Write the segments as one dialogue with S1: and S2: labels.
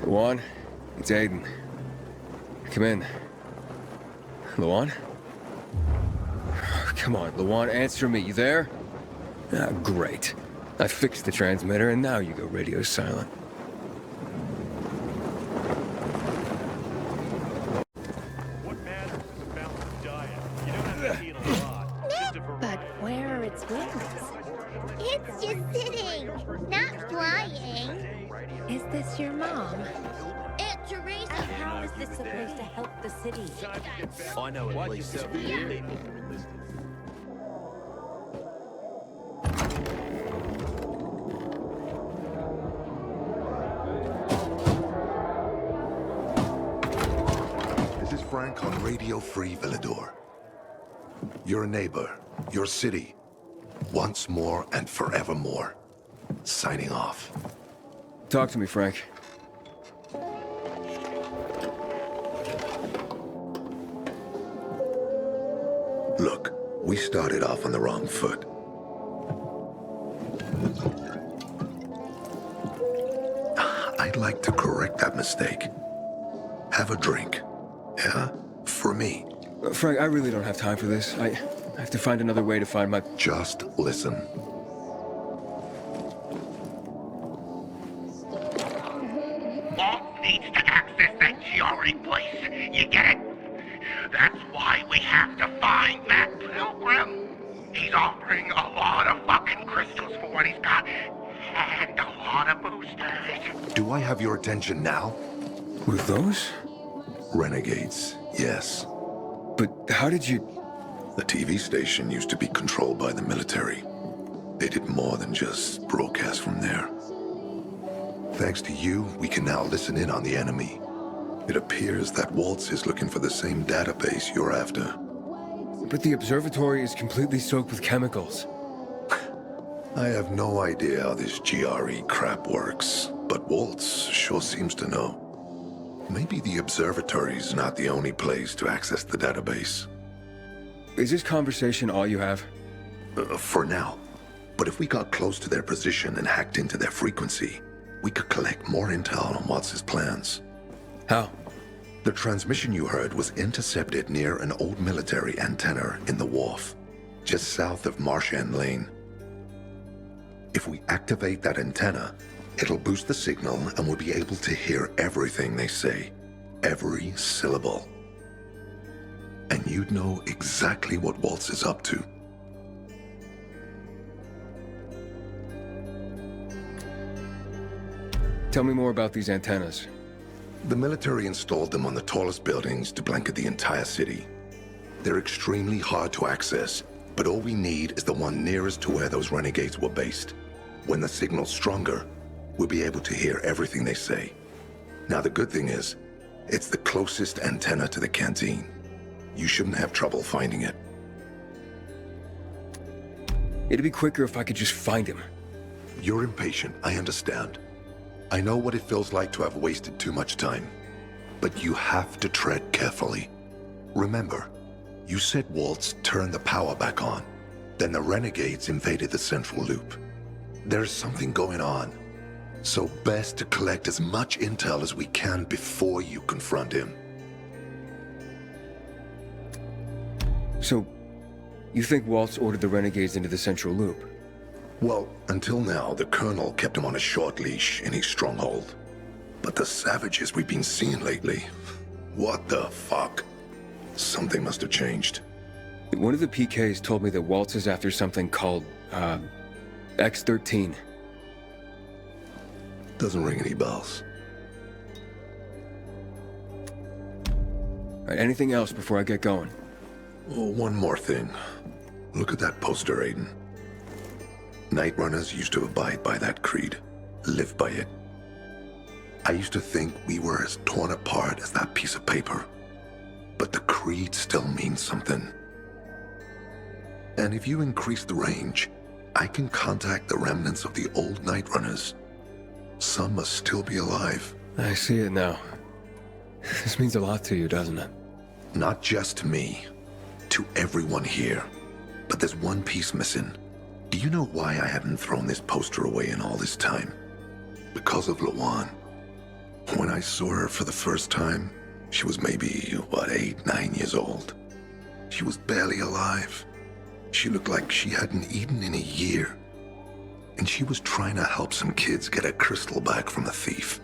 S1: Luan, it's Aiden. Come in. Luan? Come on, Luan, answer me. You there? Ah, great. I fixed the transmitter, and now you go radio silent.
S2: What matters is a balanced diet. You don't have to eat a lot. Just a variety.
S3: But where are its wings?
S4: It's just sitting, not flying.
S3: Is this your mom?
S4: Aunt Teresa.
S3: And how is this supposed to help the city?
S5: I know at least a few people.
S6: This is Frank on Radio Free Villador. Your neighbor, your city, once more and forevermore. Signing off.
S1: Talk to me, Frank.
S6: Look, we started off on the wrong foot. I'd like to correct that mistake. Have a drink. Yeah? For me.
S1: Frank, I really don't have time for this. I have to find another way to find my...
S6: Just listen.
S7: Walt needs to access that GRE place. You get it? That's why we have to find that pilgrim. He's offering a lot of fucking crystals for what he's got. And a lot of boosters.
S6: Do I have your attention now?
S1: With those?
S6: Renegades, yes.
S1: But how did you...
S6: The TV station used to be controlled by the military. They did more than just broadcast from there. Thanks to you, we can now listen in on the enemy. It appears that Waltz is looking for the same database you're after.
S1: But the observatory is completely soaked with chemicals.
S6: I have no idea how this GRE crap works, but Waltz sure seems to know. Maybe the observatory's not the only place to access the database.
S1: Is this conversation all you have?
S6: For now. But if we got close to their position and hacked into their frequency, we could collect more intel on Waltz's plans.
S1: How?
S6: The transmission you heard was intercepted near an old military antenna in the wharf, just south of Marchand Lane. If we activate that antenna, it'll boost the signal and we'll be able to hear everything they say. Every syllable. And you'd know exactly what Waltz is up to.
S1: Tell me more about these antennas.
S6: The military installed them on the tallest buildings to blanket the entire city. They're extremely hard to access, but all we need is the one nearest to where those renegades were based. When the signal's stronger, we'll be able to hear everything they say. Now the good thing is, it's the closest antenna to the canteen. You shouldn't have trouble finding it.
S1: It'd be quicker if I could just find him.
S6: You're impatient, I understand. I know what it feels like to have wasted too much time. But you have to tread carefully. Remember, you said Waltz turned the power back on. Then the renegades invaded the central loop. There's something going on. So best to collect as much intel as we can before you confront him.
S1: So, you think Waltz ordered the renegades into the central loop?
S6: Well, until now, the Colonel kept him on a short leash in his stronghold. But the savages we've been seeing lately, what the fuck? Something must have changed.
S1: One of the PKs told me that Waltz is after something called, X-13.
S6: Doesn't ring any bells.
S1: All right, anything else before I get going?
S6: Oh, one more thing. Look at that poster, Aiden. Night Runners used to abide by that creed, live by it. I used to think we were as torn apart as that piece of paper. But the creed still means something. And if you increase the range, I can contact the remnants of the old Night Runners. Some must still be alive.
S1: I see it now. This means a lot to you, doesn't it?
S6: Not just to me, to everyone here. But there's one piece missing. Do you know why I haven't thrown this poster away in all this time? Because of Lawan. When I saw her for the first time, she was maybe, 8, 9 years old. She was barely alive. She looked like she hadn't eaten in a year. And she was trying to help some kids get a crystal back from a thief.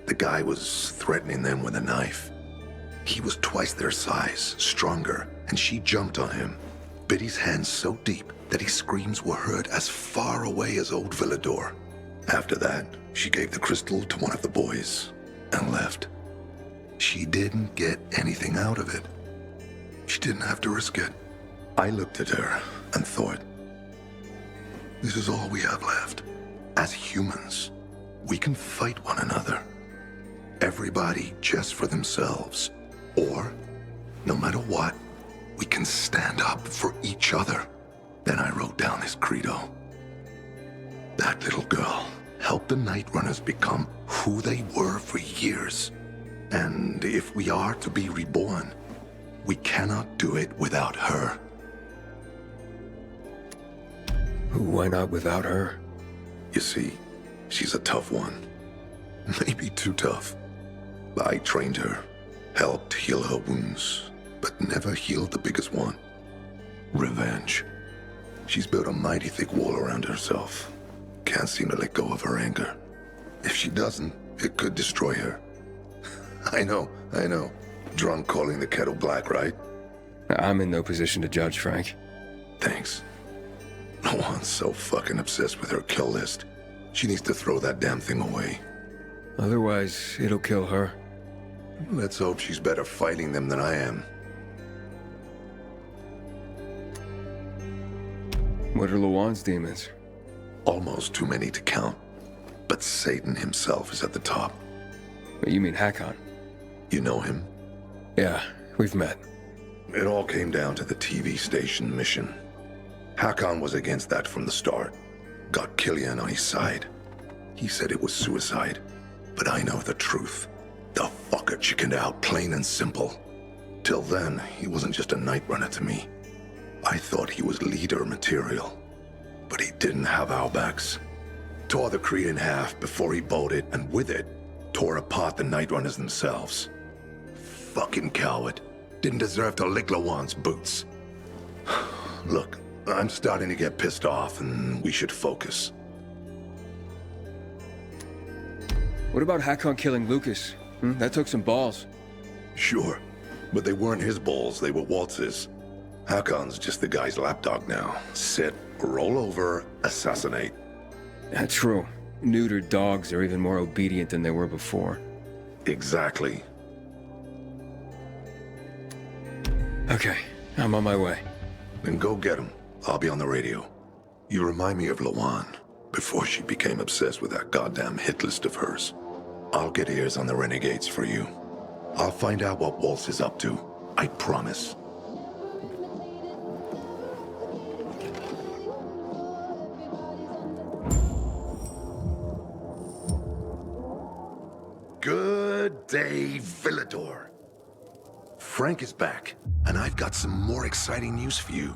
S6: The guy was threatening them with a knife. He was twice their size, stronger, and she jumped on him, bit his hands so deep that his screams were heard as far away as Old Villador. After that, she gave the crystal to one of the boys and left. She didn't get anything out of it. She didn't have to risk it. I looked at her and thought, this is all we have left. As humans, we can fight one another. Everybody just for themselves. Or, no matter what, we can stand up for each other. Then I wrote down this credo. That little girl helped the Night Runners become who they were for years. And if we are to be reborn, we cannot do it without her.
S1: Why not without her?
S6: You see, she's a tough one. Maybe too tough. I trained her, helped heal her wounds, but never healed the biggest one. Revenge. She's built a mighty thick wall around herself. Can't seem to let go of her anger. If she doesn't, it could destroy her. I know. Drunk calling the kettle black, right?
S1: I'm in no position to judge, Frank.
S6: Thanks. No one's so fucking obsessed with her kill list. She needs to throw that damn thing away.
S1: Otherwise, it'll kill her.
S6: Let's hope she's better fighting them than I am.
S1: What are Lawan's demons?
S6: Almost too many to count. But Satan himself is at the top.
S1: You mean Hakon?
S6: You know him?
S1: Yeah, we've met.
S6: It all came down to the TV station mission. Hakon was against that from the start. Got Killian on his side. He said it was suicide. But I know the truth. The fucker chickened out, plain and simple. Till then, he wasn't just a Night Runner to me. I thought he was leader material. But he didn't have our backs. Tore the Creed in half before he bolted, and with it, tore apart the Night Runners themselves. Fucking coward. Didn't deserve to lick Lawan's boots. Look, I'm starting to get pissed off, and we should focus.
S1: What about Hakon killing Lucas? That took some balls.
S6: Sure, but they weren't his balls, they were Waltz's. Hakon's just the guy's lapdog now. Sit, roll over, assassinate.
S1: That's true. Neutered dogs are even more obedient than they were before.
S6: Exactly.
S1: Okay, I'm on my way.
S6: Then go get him. I'll be on the radio. You remind me of Lawan, before she became obsessed with that goddamn hit list of hers. I'll get ears on the renegades for you. I'll find out what Waltz is up to. I promise. Good day, Villador. Frank is back, and I've got some more exciting news for you.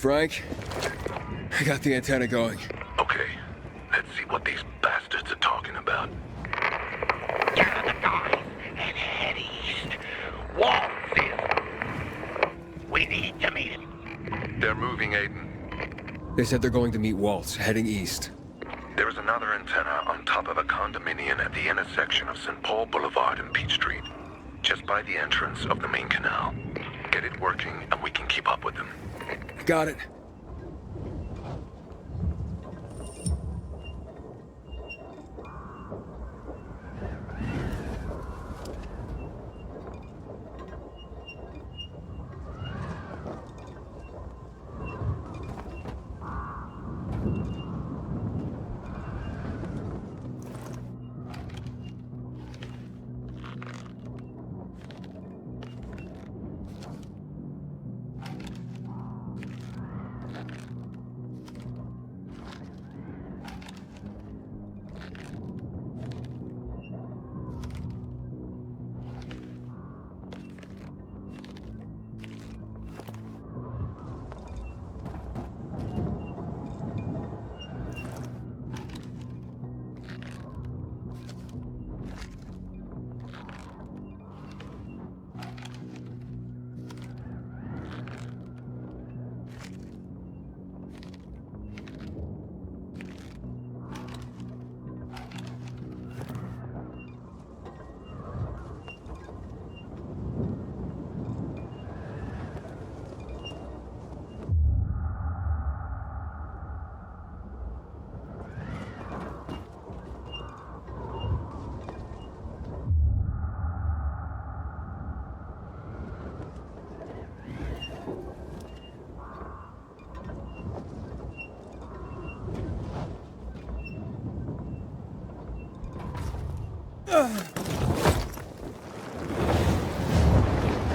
S1: Frank. I got the antenna going.
S6: Okay, let's see what these bastards are talking about.
S7: Gather the guys and head east. Waltz is... We need to meet him.
S6: They're moving, Aiden.
S1: They said they're going to meet Waltz, heading east.
S6: There is another antenna on top of a condominium at the intersection of St. Paul Boulevard and Peach Street, just by the entrance of the main canal. Get it working, and we can keep up with them.
S1: Got it.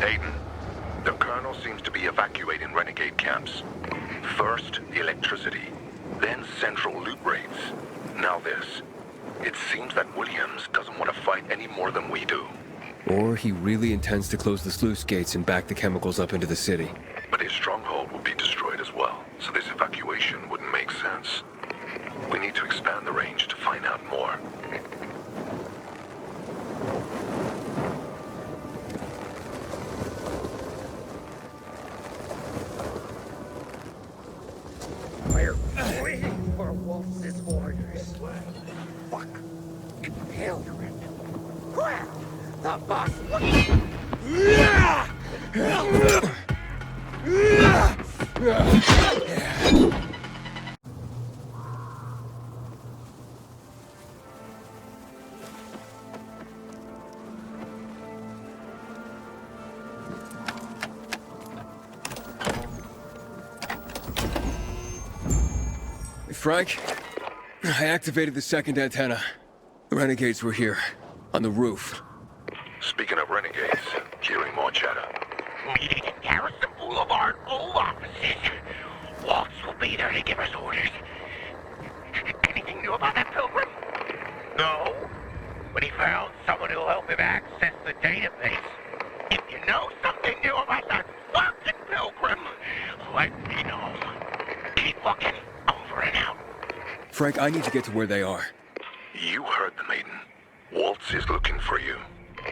S6: Aiden, the Colonel seems to be evacuating renegade camps. First, electricity, then central loot raids. Now this. It seems that Williams doesn't want to fight any more than we do.
S1: Or he really intends to close the sluice gates and back the chemicals up into the city.
S6: But his stronghold will be destroyed as well, so this evacuation wouldn't make sense. We need to expand the range to find out more.
S7: We're waiting for Waltz's orders. Fuck. Pilgrim. Well, the boss...
S1: Frank, I activated the second antenna. The renegades were here, on the roof.
S6: Speaking of renegades, hearing more chatter.
S7: Meeting at Garrison Boulevard, old offices. Waltz will be there to give us orders. Anything new about that Pilgrim? No. But he found someone who'll help him access the database. If you know something new about that fucking Pilgrim, let me know. Keep looking. Over and out.
S1: Frank, I need to get to where they are.
S6: You heard the maiden. Waltz is looking for you.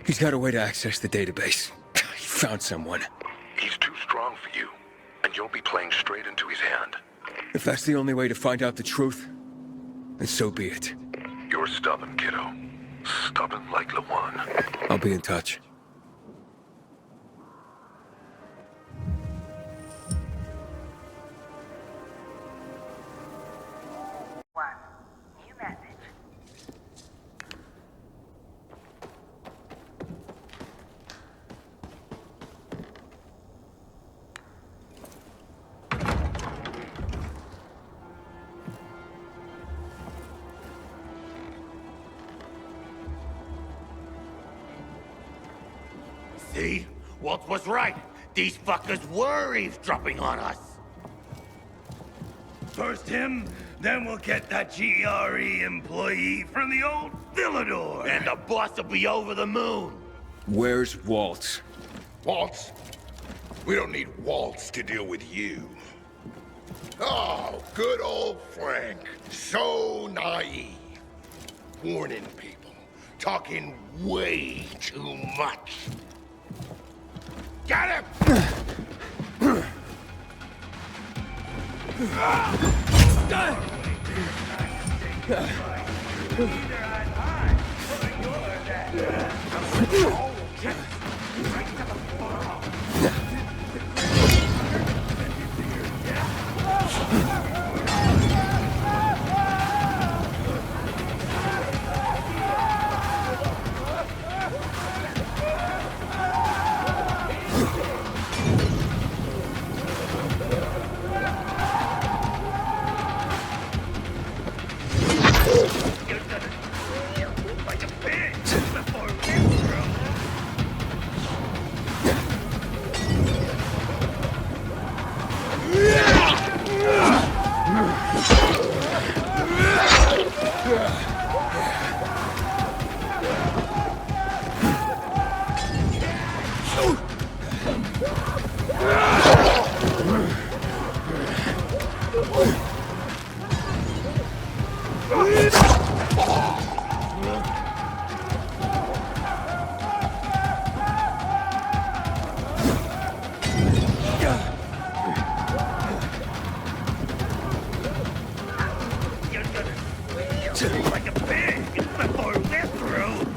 S1: He's got a way to access the database. He found someone.
S6: He's too strong for you, and you'll be playing straight into his hand.
S1: If that's the only way to find out the truth, then so be it.
S6: You're stubborn, kiddo. Stubborn like Lawan.
S1: I'll be in touch.
S8: New message.
S9: See? Walt was right. These fuckers were eavesdropping on us.
S2: First him, then we'll get that GRE employee from the old Villador.
S9: And the boss will be over the moon.
S1: Where's Waltz?
S10: Waltz? We don't need Waltz to deal with you.
S7: Oh, good old Frank. So naive. Warning people. Talking way too much. Get him!
S9: Like a pig before we're through.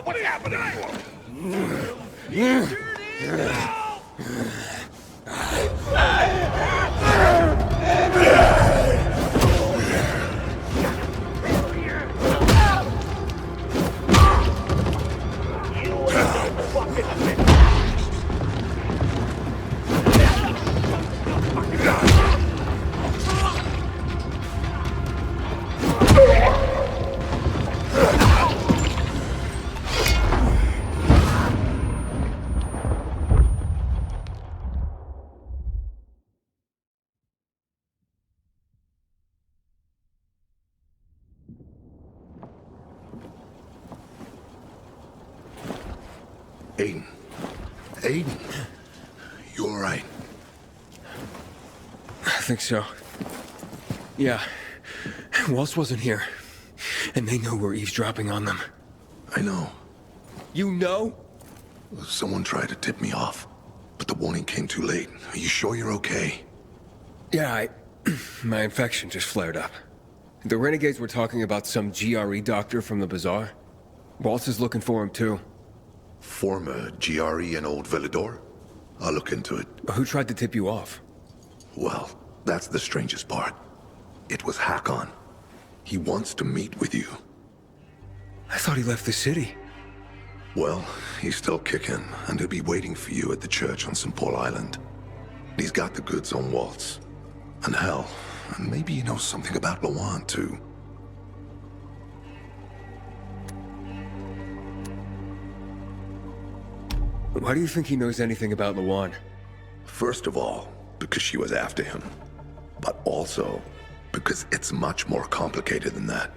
S7: What's happening to him?
S6: Aiden. Aiden. You all right?
S1: I think so. Yeah. Waltz wasn't here. And they know we're eavesdropping on them.
S6: I know.
S1: You know?
S6: Someone tried to tip me off, but the warning came too late. Are you sure you're okay?
S1: Yeah, my infection just flared up. The renegades were talking about some GRE doctor from the bazaar. Waltz is looking for him too.
S6: Former GRE in Old Villador? I'll look into it.
S1: Who tried to tip you off?
S6: Well, that's the strangest part. It was Hakon. He wants to meet with you.
S1: I thought he left the city.
S6: Well, he's still kicking, and he'll be waiting for you at the church on St. Paul Island. He's got the goods on Waltz. And hell, maybe he knows something about Lawan, too.
S1: Why do you think he knows anything about Lawan?
S6: First of all, because she was after him. But also, because it's much more complicated than that.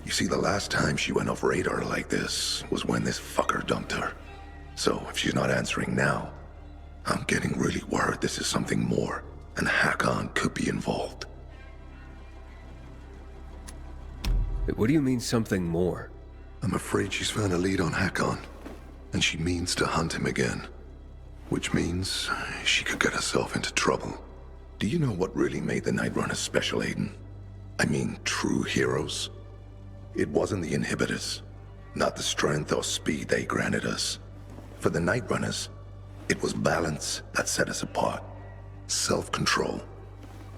S6: You see, the last time she went off radar like this was when this fucker dumped her. So, if she's not answering now, I'm getting really worried this is something more, and Hakon could be involved.
S1: What do you mean, something more?
S6: I'm afraid she's found a lead on Hakon, and she means to hunt him again. Which means she could get herself into trouble. Do you know what really made the Night Runners special, Aiden? I mean, true heroes? It wasn't the inhibitors, not the strength or speed they granted us. For the Night Runners, it was balance that set us apart. Self-control.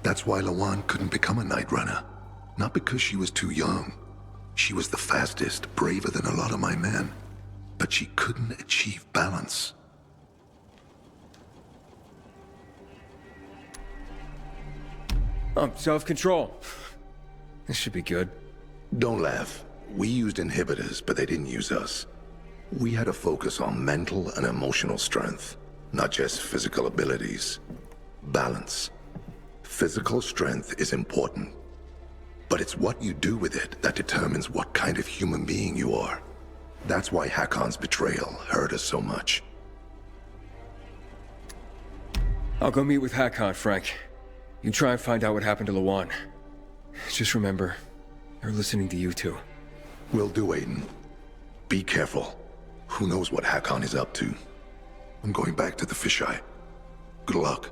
S6: That's why Lawan couldn't become a Night Runner. Not because she was too young. She was the fastest, braver than a lot of my men. But she couldn't achieve balance.
S1: Self-control. This should be good.
S6: Don't laugh. We used inhibitors, but they didn't use us. We had to focus on mental and emotional strength, not just physical abilities. Balance. Physical strength is important, but it's what you do with it that determines what kind of human being you are. That's why Hakon's betrayal hurt us so much.
S1: I'll go meet with Hakon, Frank. You try and find out what happened to Lawan. Just remember, they're listening to you two.
S6: Will do, Aiden. Be careful. Who knows what Hakon is up to? I'm going back to the fisheye. Good luck.